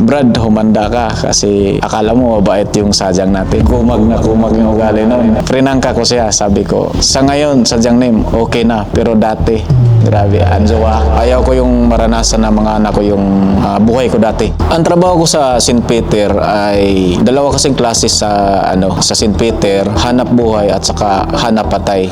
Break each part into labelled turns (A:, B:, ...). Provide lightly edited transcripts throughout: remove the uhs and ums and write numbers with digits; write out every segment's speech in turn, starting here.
A: Brad, humanda ka kasi akala mo mabait yung sadyang natin. Kumag na kumag yung ugali nun. Prinangka ko siya, sabi ko, sa ngayon, sadyang name, okay na. Pero dati, grabe, anjowa. Ayaw ko yung maranasan ng mga anak ko yung buhay ko dati. Ang trabaho ko sa St. Peter ay dalawa kasing klase sa sa St. Peter, hanap buhay at saka hanap patay.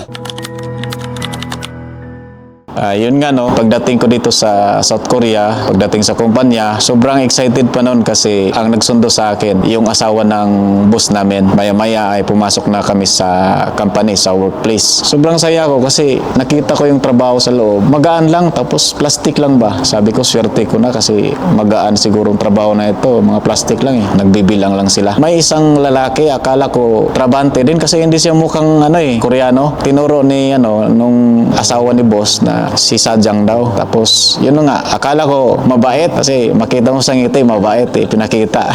A: Yun nga pagdating ko dito sa South Korea, pagdating sa kumpanya, sobrang excited pa noon kasi ang nagsundo sa akin, yung asawa ng boss namin. Maya-maya ay pumasok na kami sa company, sa workplace. Sobrang saya ko kasi nakita ko yung trabaho sa loob. Magaan lang, tapos plastic lang ba? Sabi ko, swerte ko na kasi magaan siguro yung trabaho na ito. Mga plastic lang nagbibilang lang sila. May isang lalaki, akala ko trabante din kasi hindi siya mukhang Koreano. Tinuro ni nung asawa ni boss na si Sadyang daw. Tapos, yun nga, akala ko mabait kasi makita mo sa ngiti, mabait pinakita.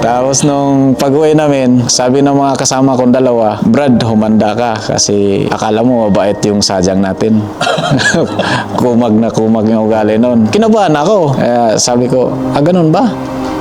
A: Tapos, nung pag-uwi namin, sabi ng mga kasama kong dalawa, Brad, humanda ka kasi akala mo mabait yung Sadyang natin. Kumag na kumag yung ugali nun. Kinabahan ako. Sabi ko, ganun ba?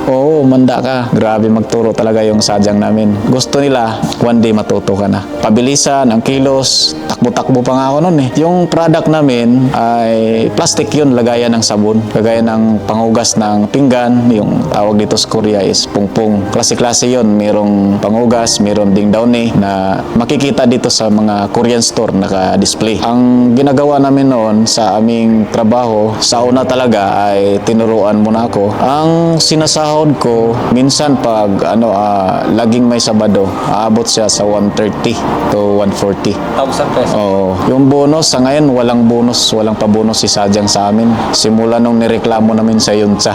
A: Oo, manda ka. Grabe magturo talaga yung sadyang namin. Gusto nila, one day matuto ka na. Pabilisan, ang kilos, takbo-takbo pa nga ako nun Yung product namin ay plastic yun, lagayan ng sabon. Lagayan ng panghugas ng pinggan. Yung tawag dito sa Korea is pungpung. Klase-klase yun. Merong panghugas, meron ding downy na makikita dito sa mga Korean store naka-display. Ang ginagawa namin noon sa aming trabaho, sa una talaga ay tinuruan muna ako. Ang sinasahod ko, minsan pag laging may Sabado, aabot siya sa 130 to 140.
B: 1,000 pesos.
A: Oo. Yung bonus, sa ngayon, walang bonus, walang pa-bonus si Sadyang sa amin. Simula nung nireklamo namin sa Yunsa.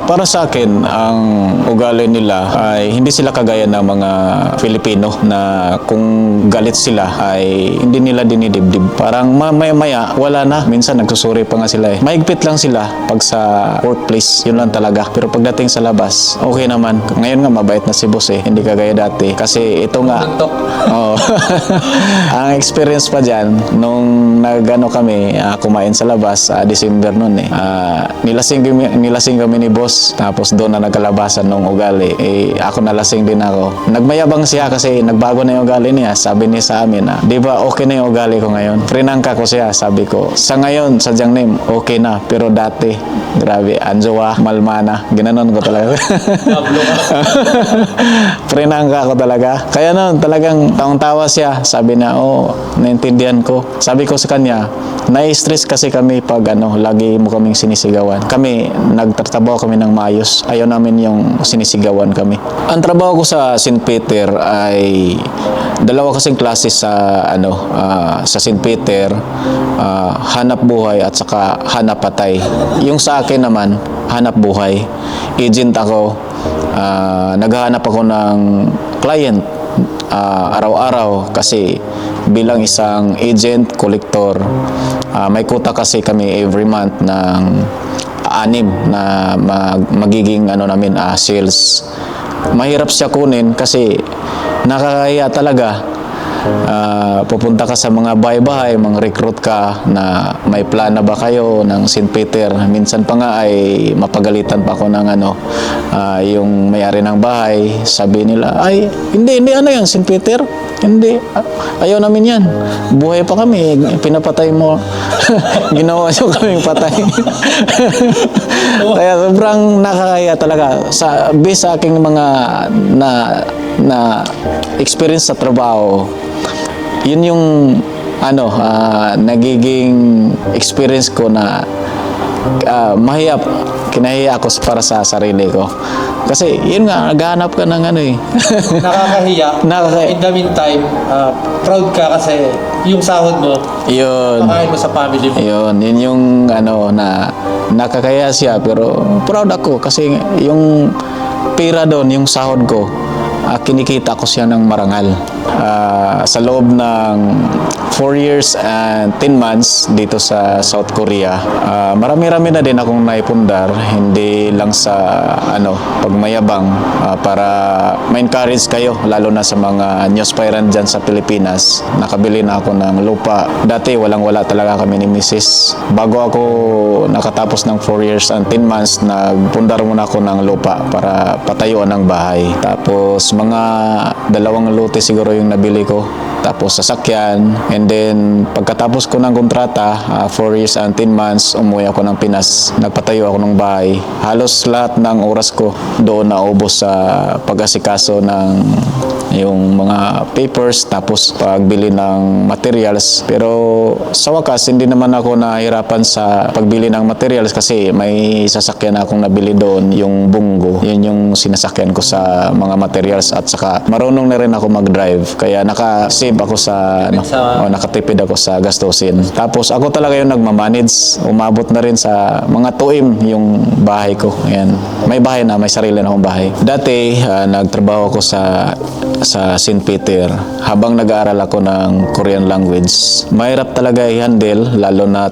A: Para sa akin, ang ugali nila ay hindi sila kagaya ng mga Filipino na kung galit sila ay hindi nila dinidibdib. Parang maya-maya, wala na. Minsan nagsusuri pa nga sila Mahigpit lang sila pag sa workplace, yun lang talaga. Pero pagdating sa labas, okay naman. Ngayon nga mabait na si boss hindi kagaya dati. Kasi ito nga, ang experience pa dyan, nung kami, kumain sa labas, December nun nilasing kami ni boss. Tapos doon na nagkalabasan nung ugali. Ako nalasing din ako. Nagmayabang siya kasi nagbago na yung ugali niya. Sabi niya sa amin di ba okay na yung ugali ko ngayon? Prinangka ko siya, sabi ko. Sa ngayon, sadyang name, okay na. Pero dati, grabe, anjowa, malmana. Ginanon ko talaga. Prinangka ko talaga. Kaya noon, talagang tawang-tawa siya. Sabi niya, naintindihan ko. Sabi ko sa kanya, nai-stress kasi kami pag lagi mo kaming sinisigawan. Kami, nagtatrabaho kami ng maayos. Ayaw namin yung sinisigawan kami. Ang trabaho ko sa St. Peter ay dalawa kasing klase sa sa St. Peter, hanap buhay at saka hanap patay. Yung sa akin naman, hanap buhay. Agent ako. Naghahanap ako ng client araw-araw kasi bilang isang agent, collector, may quota kasi kami every month ng 6 na magiging sales. Mahirap siya kunin kasi nakakaya talaga. Pupunta ka sa mga bahay-bahay, recruit ka na may plan na ba kayo ng St. Peter. Minsan pa nga ay mapagalitan pa ako ng yung may-ari ng bahay. Sabi nila, ay, hindi yan, St. Peter? Hindi, ayaw namin yan. Buhay pa kami, pinapatay mo. Ginawa nyo kaming patay. Kaya sobrang nakakaya talaga. Based sa aking mga na experience sa trabaho, yun yung nagiging experience ko na kinahiya ako para sa sarili ko. Kasi yun nga, naghahanap ka ng
B: Nakakahiya. In the meantime, proud ka kasi yung sahod mo,
A: yun.
B: pakain mo sa family mo.
A: Yun yung na nakakaya siya pero proud ako kasi yung pera doon, yung sahod ko, kinikita ko siya ng marangal. Sa loob ng 4 years and 10 months dito sa South Korea, marami-rami na din akong naipundar, hindi lang sa pagmayabang, para ma-encourage kayo, lalo na sa mga new aspirant dyan sa Pilipinas. Nakabili na ako ng lupa. Dati walang-wala talaga kami ni Mrs. Bago ako nakatapos ng 4 years and 10 months, nagpundar muna ako ng lupa para patayuan ng bahay. Tapos mga 2 lote siguro yung nabili ko. Tapos sasakyan, and then pagkatapos ko ng kontrata, 4 years and 10 months, umuwi ako ng Pinas. Nagpatayo ako ng bahay. Halos lahat ng oras ko doon naubos sa pag-asikaso ng yung mga papers, tapos pagbili ng materials. Pero sa wakas, hindi naman ako nahirapan sa pagbili ng materials kasi may sasakyan akong nabili doon, yung Bungo. Yun yung sinasakyan ko sa mga materials, at saka marunong na rin ako mag-drive. Kaya naka-save ako sa, nakatipid ako sa gastusin. Tapos ako talaga yung nagmamanage. Umabot na rin sa mga tuim yung bahay ko. Ayan. May bahay na, may sarili na akong bahay. Dati, nagtrabaho ako sa St. Peter habang nag-aaral ako ng Korean language. Mahirap talaga i-handle, lalo na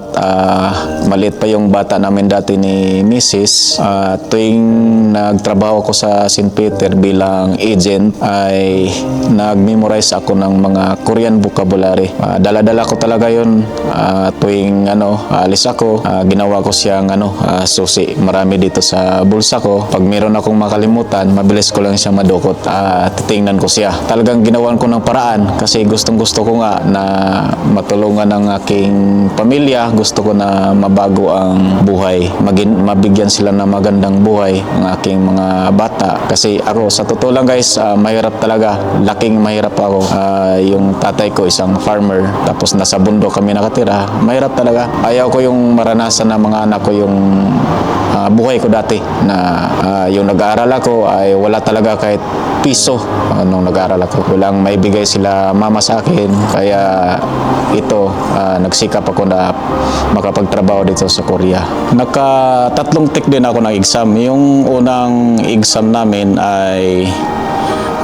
A: maliit pa yung bata namin dati ni Mrs. Tuwing nagtrabaho ako sa St. Peter bilang agent, ay nag-memorize ako ng mga Korean vocabulary. Dala-dala ko talaga yun. Tuwing alis ako, ginawa ko siyang susi. Marami dito sa bulsa ko. Pag meron akong makalimutan, mabilis ko lang siya madukot. Titingnan ko siya. Talagang ginawan ko ng paraan kasi gustong-gusto ko nga na matulungan ang aking pamilya. Gusto ko na mabago ang buhay. Mabigyan sila ng magandang buhay ang aking mga bata. Kasi ako, sa totoo lang guys, mahirap talaga. Laking mahirap ako. Yung tatay ko isang farmer, tapos nasa bundok kami nakatira. Mahirap talaga. Ayaw ko yung maranasan ng mga anak ko yung buhay ko dati na yung nag-aaral ako ay wala talaga kahit piso nung nag-aaral ako. Walang maibigay sila mama sa akin. Kaya ito, nagsikap ako na makapagtrabaho dito sa Korea. Naka-3 take din ako ng exam. Yung unang exam namin ay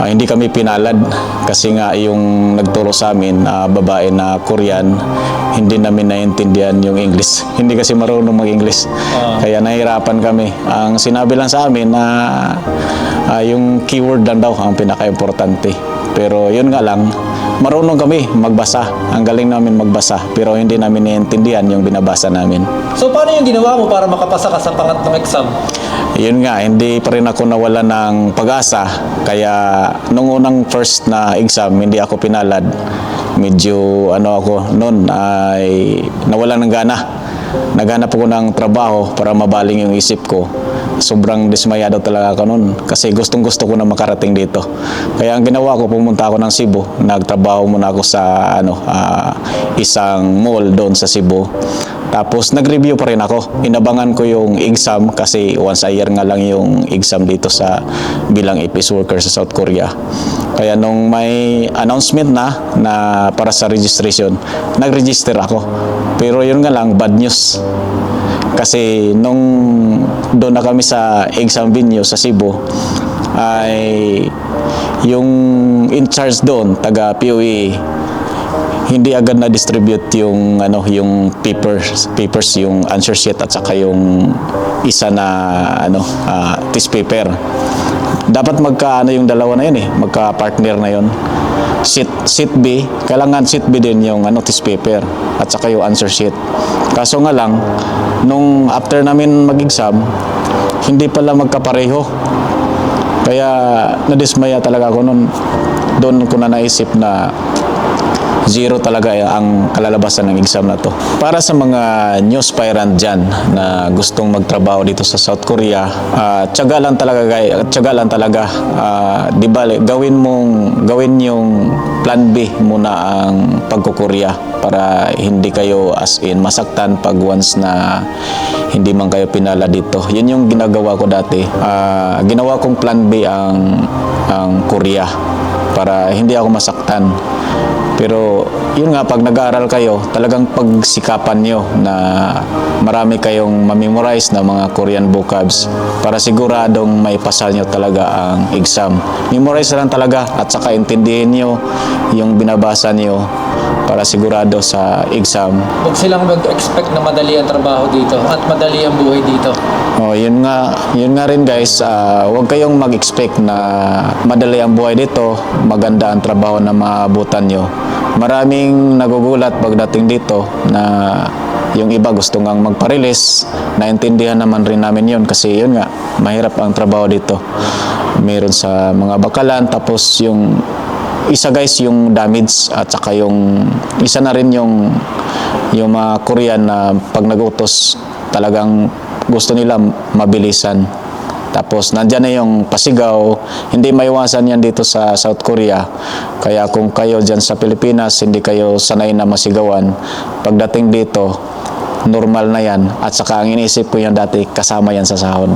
A: hindi kami pinalad kasi nga yung nagturo sa amin, babae na Korean, hindi namin naintindihan yung English. Hindi kasi marunong mag-English. Kaya nahirapan kami. Ang sinabi lang sa amin na yung keyword lang daw ang pinaka-importante. Pero yun nga lang, marunong kami magbasa. Ang galing namin magbasa, pero hindi namin naiintindihan yung binabasa namin.
B: So paano yung ginawa mo para makapasa ka sa pangatlong exam?
A: Yun nga, hindi pa rin ako nawala ng pag-asa. Kaya nung unang first na exam, hindi ako pinalad. Medyo ako noon ay nawala ng gana. Naghanap ako ng trabaho para mabaling yung isip ko. Sobrang dismayado talaga ako noon kasi gustong-gusto ko na makarating dito. Kaya ang ginawa ko, pumunta ako ng Cebu. Nagtrabaho muna ako sa isang mall doon sa Cebu. Tapos nag-review pa rin ako. Inabangan ko yung exam kasi once a year nga lang yung exam dito sa bilang office worker sa South Korea. Kaya nung may announcement na para sa registration, nag-register ako. Pero yun nga lang, bad news. Kasi nung doon na kami sa exam venue sa Cebu, ay yung in charge doon, taga POE, hindi agad na-distribute yung yung papers, yung answer sheet at saka yung isa na test paper. Dapat yung dalawa na yun magka-partner na yun. Sheet B, kailangan sheet B din yung test paper at saka yung answer sheet. Kaso nga lang, nung after namin mag-exam, hindi pala magkapareho. Kaya nadismaya talaga ako noon. Doon ko na naisip na zero talaga ang kalalabasan ng exam na to. Para sa mga new aspirant dyan na gustong magtrabaho dito sa South Korea, tiyaga lang talaga. Di ba, gawin yung plan B muna ang pagkukurya para hindi kayo as in masaktan pag once na hindi man kayo pinala dito. Yun yung ginagawa ko dati. Ginawa kong plan B ang Korea para hindi ako masaktan. Pero yun nga, pag nag-aaral kayo, talagang pagsikapan nyo na marami kayong mamemorize na mga Korean vocabs para siguradong may pasal nyo talaga ang exam. Memorize lang talaga at saka intindihin nyo yung binabasa nyo para sigurado sa exam.
B: Huwag silang mag-expect na madali ang trabaho dito at madali ang buhay dito.
A: Oh, yun nga rin guys, huwag kayong mag-expect na madali ang buhay dito, maganda ang trabaho na maabutan nyo. Maraming nagugulat pagdating dito na yung iba gusto ngang magpa-release. Naintindihan naman rin namin yun kasi yun nga, mahirap ang trabaho dito. Meron sa mga bakalan, tapos yung isa guys yung damage at saka yung isa na rin yung mga Korean na pag nagutos talagang gusto nila mabilisan. Tapos nandyan na yung pasigaw, hindi maiwasan yan dito sa South Korea. Kaya kung kayo dyan sa Pilipinas, hindi kayo sanay na masigawan, pagdating dito, normal na yan. At saka ang iniisip ko yan dati, kasama yan sa sahod.